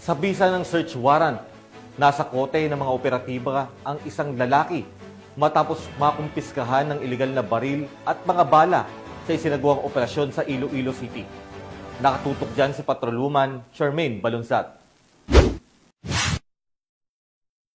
Sa bisa ng search warrant, nasa kote ng mga operatiba ang isang lalaki matapos makumpiskahan ng ilegal na baril at mga bala sa isinagawang operasyon sa Iloilo City. Nakatutok dyan si Patrolwoman Charmaine Balunsat.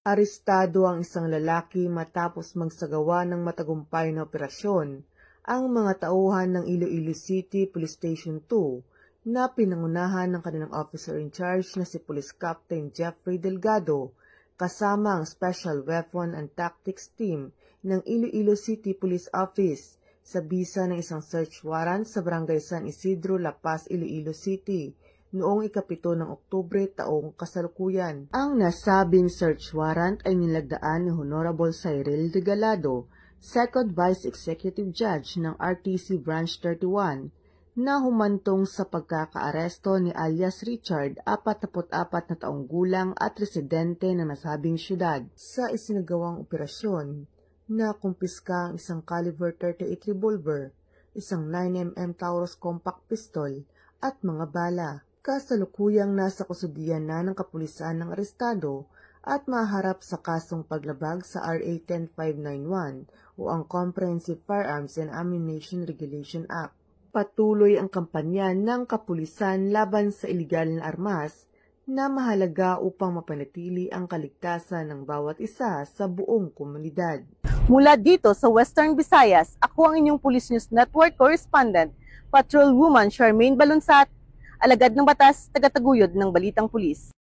Arestado ang isang lalaki matapos magsagawa ng matagumpay na operasyon ang mga tauhan ng Iloilo City Police Station 2 na pinangunahan ng kanilang officer in charge na si Police Captain Jeffrey Delgado kasama ang Special Weapon and Tactics Team ng Iloilo City Police Office sa bisa ng isang search warrant sa Barangay San Isidro, La Paz, Iloilo City noong ika-7 ng Oktubre taong kasalukuyan. Ang nasabing search warrant ay nilagdaan ni Honorable Cyril Regalado, Second Vice Executive Judge ng RTC Branch 31, na humantong sa pagkakaaresto ni alias Richard, 44 na taong gulang at residente ng nasabing syudad. Sa isinagawang operasyon, nakumpiska ang isang caliber 38 revolver, isang 9mm Taurus compact pistol at mga bala. Kasalukuyang nasa kusudian na ng kapulisan ng arestado at maharap sa kasong paglabag sa RA 10591 o ang Comprehensive Firearms and Ammunition Regulation Act. Patuloy ang kampanya ng kapulisan laban sa ilegal na armas na mahalaga upang mapanatili ang kaligtasan ng bawat isa sa buong komunidad. Mula dito sa Western Visayas, ako ang inyong Police News Network correspondent, Patrolwoman Charmaine Balunsat, alagad ng batas, tagataguyod ng Balitang Pulis.